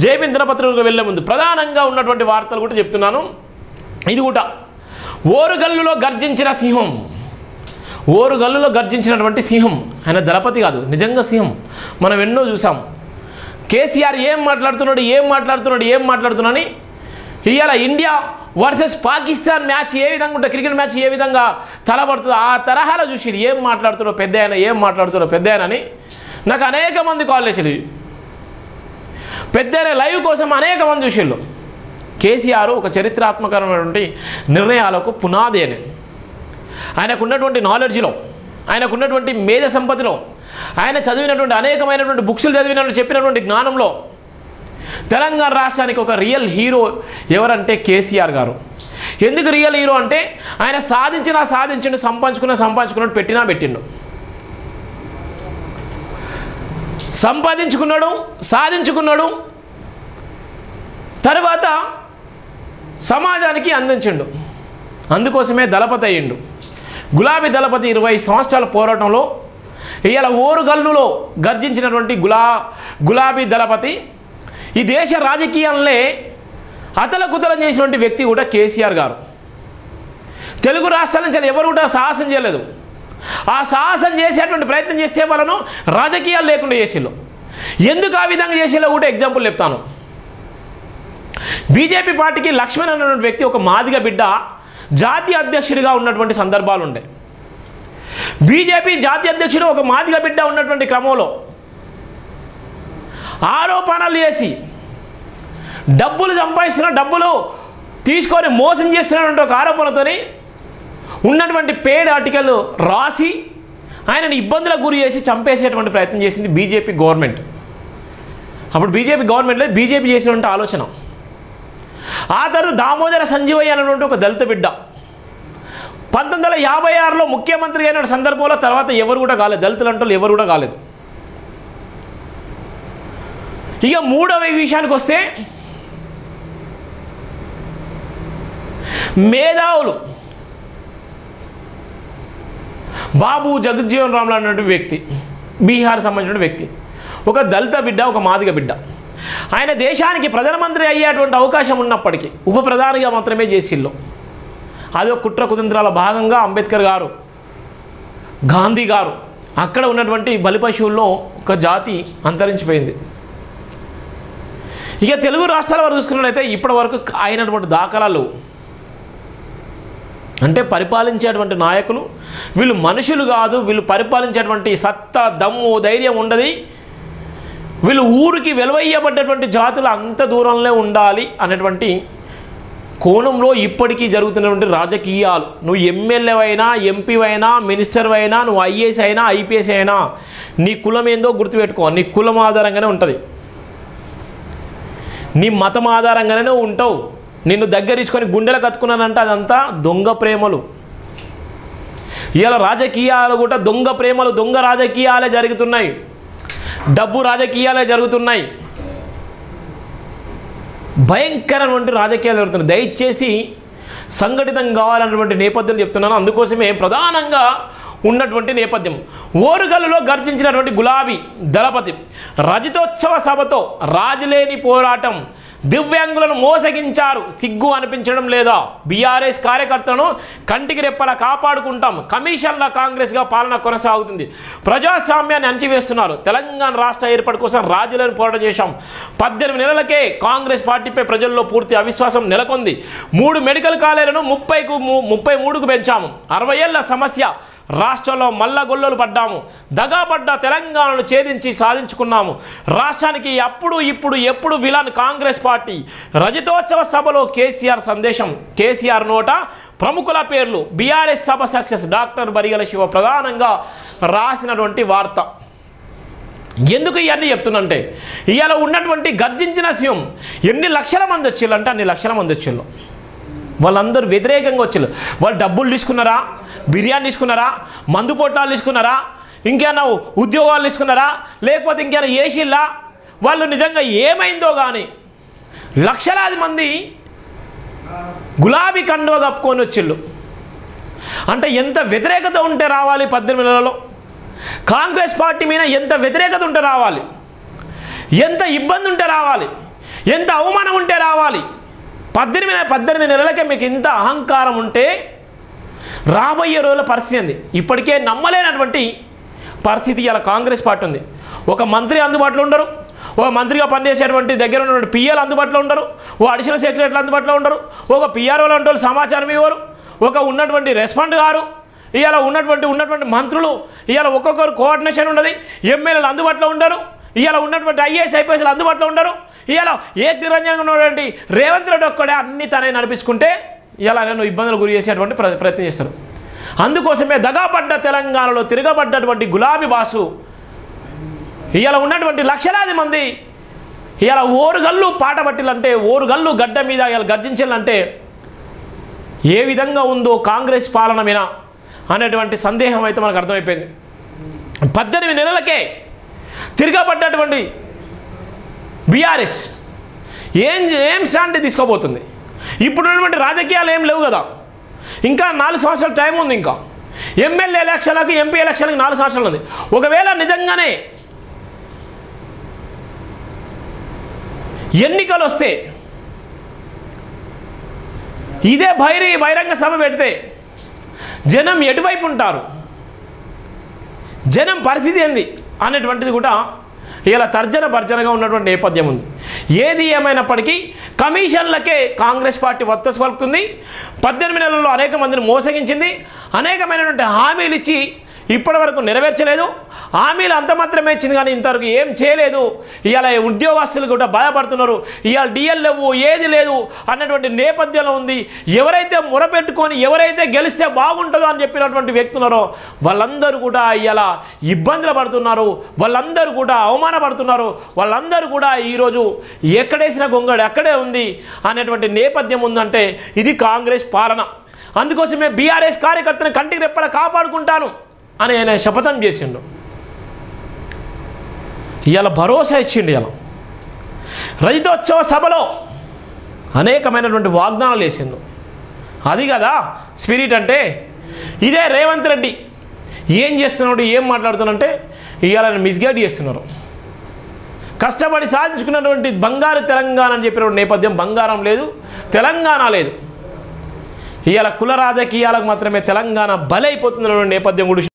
జైమిన్ దినపత్రికకు వెళ్ళే ముందు ప్రధానంగా ఉన్నటువంటి వార్తలు కూడా చెప్తున్నాను. ఇది కూడా ఓరుగల్లులో గర్జించిన సింహం, ఓరుగల్లులో గర్జించినటువంటి సింహం. ఆయన దళపతి కాదు, నిజంగా సింహం. మనం ఎన్నో చూసాం. కేసీఆర్ ఏం మాట్లాడుతున్నాడు అని ఇవాళ ఇండియా వర్సెస్ పాకిస్తాన్ మ్యాచ్ ఏ విధంగా ఉంటుంది, క్రికెట్ మ్యాచ్ ఏ విధంగా తలపడుతుందో ఆ తరహాలో చూసి ఏం మాట్లాడుతున్నాడు పెద్ద ఆయన అని నాకు అనేక మంది కాల్ చేసేది. పెద్ద లైవ్ కోసం అనేక మంది చూసిళ్ళు. కేసీఆర్ ఒక చరిత్రాత్మకమైనటువంటి నిర్ణయాలకు పునాది అని, ఆయనకున్నటువంటి నాలెడ్జ్లో, ఆయనకున్నటువంటి మేధ సంపత్తిలో, ఆయన చదివినటువంటి అనేకమైనటువంటి బుక్స్లు చెప్పినటువంటి జ్ఞానంలో తెలంగాణ రాష్ట్రానికి ఒక రియల్ హీరో ఎవరంటే కేసీఆర్ గారు. ఎందుకు రియల్ హీరో అంటే ఆయన సాధించిండు, సంపాదించుకున్నాడు, పెట్టిండు. సాధించుకున్నాడు, తర్వాత సమాజానికి అందించిండు. అందుకోసమే దళపతి అయ్యిండు. గులాబీ దళపతి 20 సంవత్సరాల పోరాటంలో ఇవాళ ఓరుగల్లులో గర్జించినటువంటి గులాబీ దళపతి ఈ దేశ రాజకీయాలనే అతలకుతలం చేసినటువంటి వ్యక్తి కూడా కేసీఆర్ గారు. తెలుగు రాష్ట్రాల నుంచి ఎవరు కూడా సాహసం చేయలేదు. ఆ సాహసం చేసేటువంటి ప్రయత్నం చేస్తే వాళ్ళను రాజకీయాలు లేకుండా చేసిళ్ళు. ఎందుకు ఆ విధంగా చేసేలో కూడా ఎగ్జాంపుల్ చెప్తాను. బీజేపీ పార్టీకి లక్ష్మణ్ అనేటువంటి వ్యక్తి ఒక మాదిగ బిడ్డ జాతీయ అధ్యక్షుడిగా ఉన్నటువంటి సందర్భాలు ఉండే. బీజేపీ జాతీయ అధ్యక్షుడు ఒక మాదిగ బిడ్డ ఉన్నటువంటి క్రమంలో ఆరోపణలు చేసి డబ్బులు తీసుకొని మోసం చేస్తున్నటువంటి ఒక ఆరోపణతోని ఉన్నటువంటి పేడ్ ఆర్టికల్ రాసి ఆయనని ఇబ్బందులకు గురి చేసి చంపేసేటువంటి ప్రయత్నం చేసింది బీజేపీ గవర్నమెంట్. అప్పుడు బీజేపీ గవర్నమెంట్లో బీజేపీ చేసినటువంటి ఆలోచన. ఆ తర్వాత దామోదర సంజీవయ్య అనేటువంటి ఒక దళిత బిడ్డ 1956లో ముఖ్యమంత్రి అయిన సందర్భంలో తర్వాత ఎవరు కూడా కాలేదు, దళితులు అంటే ఎవరు కూడా కాలేదు. ఇక మూడవ విషయానికి వస్తే మేధావులు బాబు జగజ్జీవన్ రామ్ అనేటువంటి వ్యక్తి, బీహార్ సంబంధించిన వ్యక్తి, ఒక దళిత బిడ్డ, ఒక మాదిగ బిడ్డ. ఆయన దేశానికి ప్రధానమంత్రి అయ్యేటువంటి అవకాశం ఉన్నప్పటికీ ఉప ప్రధానిగా మాత్రమే చేసిళ్ళు. అది ఒక కుట్ర కుతంత్రాల భాగంగా అంబేద్కర్ గారు, గాంధీ గారు అక్కడ ఉన్నటువంటి బలిపశువుల్లో ఒక జాతి అంతరించిపోయింది. ఇక తెలుగు రాష్ట్రాల వారు చూసుకున్నట్లయితే ఇప్పటి వరకు అయినటువంటి దాఖలాలు అంటే పరిపాలించేటువంటి నాయకులు వీళ్ళు మనుషులు కాదు, వీళ్ళు పరిపాలించేటువంటి సత్తా, దమ్ము, ధైర్యం ఉండదు, వీళ్ళు ఊరికి వెలువయ్యబడ్డటువంటి జాతులు అంత దూరంలో ఉండాలి అనేటువంటి కోణంలో ఇప్పటికీ జరుగుతున్నటువంటి రాజకీయాలు. నువ్వు ఎమ్మెల్యే అయినా, ఎంపీ అయినా, మినిస్టర్ అయినా, నువ్వు ఐఏఎస్ అయినా, ఐపీఎస్ అయినా నీ కులం ఏందో గుర్తుపెట్టుకో. నీ కులం ఆధారంగానే ఉంటుంది, నీ మతం ఆధారంగానే ఉంటావు. నిన్ను దగ్గరించుకొని గుండెలకు కత్తుకున్నానంటే అదంతా దొంగ ప్రేమలు. ఇవాళ రాజకీయాలు కూడా దొంగ ప్రేమలు, దొంగ రాజకీయాలే జరుగుతున్నాయి, డబ్బు రాజకీయాలే జరుగుతున్నాయి, భయంకరమైనటువంటి రాజకీయాలు జరుగుతున్నాయి. దయచేసి సంఘటితం కావాలన్నటువంటి నేపథ్యం చెప్తున్నాను. అందుకోసమే ప్రధానంగా ఉన్నటువంటి నేపథ్యం ఓరుగల్లులో గర్జించినటువంటి గులాబీ దళపతి రజతోత్సవ సభతో రాజులేని పోరాటం, దివ్యాంగులను మోసగించారు, సిగ్గు అనిపించడం లేదా? బీఆర్ఎస్ కార్యకర్తలను కంటికి రెప్పలా కాపాడుకుంటాం, కమిషన్ల కాంగ్రెస్గా పాలన కొనసాగుతుంది, ప్రజాస్వామ్యాన్ని అంచివేస్తున్నారు, తెలంగాణ రాష్ట్ర ఏర్పాటు కోసం రాజులేని పోరాటం చేశాం, 18 నెలలకే కాంగ్రెస్ పార్టీపై ప్రజల్లో పూర్తి అవిశ్వాసం నెలకొంది, 3 మెడికల్ కాలేజీలను 33కు పెంచాము, 60 ఏళ్ల సమస్య రాష్ట్రంలో మల్లగొల్లలు పడ్డాము, దగాపడ్డ తెలంగాణను ఛేదించి సాధించుకున్నాము, రాష్ట్రానికి అప్పుడు ఇప్పుడు ఎప్పుడు విలన్ కాంగ్రెస్ పార్టీ. రజతోత్సవ సభలో కేసీఆర్ సందేశం, కేసీఆర్ నోట ప్రముఖుల పేర్లు, బీఆర్ఎస్ సభ సక్సెస్. డాక్టర్ బరిగల శివ ప్రధానంగా రాసినటువంటి వార్త. ఎందుకు ఇవన్నీ చెప్తున్నంటే ఇవాళ ఉన్నటువంటి గర్జించిన సింహం ఎన్ని లక్షల మంది వచ్చిళ్ళు అంటే అన్ని లక్షల మంది వచ్చిళ్ళు. వాళ్ళందరూ వ్యతిరేకంగా వచ్చారు. వాళ్ళు డబ్బులు తీసుకున్నారా, బిర్యానీ తీసుకున్నారా, మందు పొట్లాలు తీసుకున్నారా, ఇంకేమైనా ఉద్యోగాలు తీసుకున్నారా, లేకపోతే ఇంకేమైనా ఏసీలా, వాళ్ళు నిజంగా ఏమైందో కానీ లక్షలాది మంది గులాబీ కండువ కప్పుకొని వచ్చిళ్ళు. అంటే ఎంత వ్యతిరేకత ఉంటే రావాలి 18 నెలలలో, కాంగ్రెస్ పార్టీ మీద ఎంత వ్యతిరేకత ఉంటే రావాలి, ఎంత ఇబ్బంది ఉంటే రావాలి. ఎంత అవమానం ఉంటే రావాలి? 18 నెలలకే మీకు ఇంత అహంకారం ఉంటే రాబోయే రోజుల పరిస్థితి ఏంది? ఇప్పటికే నమ్మలేనటువంటి పరిస్థితి ఇలా కాంగ్రెస్ పార్టీ ఉంది. ఒక మంత్రి అందుబాటులో ఉండరు, ఒక మంత్రిగా పనిచేసేటువంటి దగ్గర ఉన్నటువంటి పిఎల్ అందుబాటులో ఉండరు, ఓ అడిషనల్ సెక్రటరీలు అందుబాటులో ఉండరు, ఒక పిఆర్ఓలు అంటే సమాచారం ఇవ్వరు, ఒక ఉన్నటువంటి రెస్పాండ్ గారు, ఇవాళ ఉన్నటువంటి మంత్రులు ఇవాళ ఒక్కొక్కరు కోఆర్డినేషన్ ఉన్నది, ఎమ్మెల్యేలు అందుబాటులో ఉండరు, ఇవాళ ఉన్నటువంటి ఐఏఎస్ ఐపీఎస్లు అందుబాటులో ఉండరు, ఇవాళ ఏక్ నిరంజనంగా ఉన్నటువంటి రేవంత్ రెడ్డి ఒక్కడే అన్ని తనే నడిపించుకుంటే ఇలా నేను ఇబ్బందులు గురి చేసేటువంటి ప్రయత్నం చేస్తారు. అందుకోసమే దగాపడ్డ తెలంగాణలో తిరగబడ్డటువంటి గులాబీ బాసు ఇవాళ ఉన్నటువంటి లక్షలాది మంది ఇవాళ ఓరుగల్లు పాట పట్టిలంటే, ఓరుగల్లు గడ్డ మీద ఇవాళ గర్జించాలంటే ఏ విధంగా ఉందో కాంగ్రెస్ పాలన మీద అనేటువంటి సందేహం అయితే మనకు అర్థమైపోయింది. 18 నెలలకే తిరగబడ్డటువంటి బీఆర్ఎస్ ఏం స్టాండ్ తీసుకోబోతుంది? ఇప్పుడున్నటువంటి రాజకీయాలు ఏం లేవు కదా, ఇంకా 4 సంవత్సరాల టైం ఉంది. ఇంకా ఎమ్మెల్యే ఎలక్షన్లకు ఎంపీ ఎలక్షన్లకు 4 సంవత్సరాలు ఉంది. ఒకవేళ నిజంగానే ఎన్నికలు వస్తే ఇదే బహిరంగ సభ పెడితే జనం ఎటువైపు ఉంటారు, జనం పరిస్థితి ఏంది అనేటువంటిది కూడా ఇలా తర్జనగా ఉన్నటువంటి నేపథ్యం ఉంది. ఏది ఏమైనప్పటికీ కమిషన్లకే కాంగ్రెస్ పార్టీ వత్తసు పలుకుతుంది. 18 నెలల్లో అనేక మందిని మోసగించింది, అనేకమైనటువంటి హామీలు ఇచ్చి ఇప్పటివరకు నెరవేర్చలేదు. హామీలు అంత మాత్రమే ఇచ్చింది కానీ ఇంతవరకు ఏం చేయలేదు. ఇవాళ ఉద్యోగస్తులు కూడా బాధపడుతున్నారు. ఇవాళ డిఎల్ లేవు, ఏది లేదు అన్నటువంటి నేపథ్యంలో ఉంది. ఎవరైతే మొరపెట్టుకొని ఎవరైతే గెలిస్తే బాగుంటుందో అని చెప్పినటువంటి వ్యక్తులున్నారో వాళ్ళందరూ కూడా ఇవాళ ఇబ్బందులు పడుతున్నారు, వాళ్ళందరూ కూడా అవమానపడుతున్నారు, వాళ్ళందరూ కూడా ఈరోజు ఎక్కడేసిన గొంగడి అక్కడే ఉంది అనేటువంటి నేపథ్యం ఉందంటే ఇది కాంగ్రెస్ పాలన. అందుకోసమే బీఆర్ఎస్ కార్యకర్తని కంటికి రెప్పలా కాపాడుకుంటాను అని ఆయన శపథం చేసిండు. ఇవాళ భరోసా ఇచ్చిండు. ఇవాళ రజతోత్సవ సభలో అనేకమైనటువంటి వాగ్దానాలు వేసిండు. అది కదా స్పిరిట్ అంటే. ఇదే రేవంత్ రెడ్డి ఏం చేస్తున్నాడు, ఏం మాట్లాడుతున్నాడంటే ఇవాళ మిస్గైడ్ చేస్తున్నారు. కష్టపడి సాధించుకున్నటువంటి బంగారు తెలంగాణ అని చెప్పిన నేపథ్యం బంగారం లేదు, తెలంగాణ లేదు. ఇవాళ కుల రాజకీయాలకు మాత్రమే తెలంగాణ బలైపోతున్న నేపథ్యం కూడా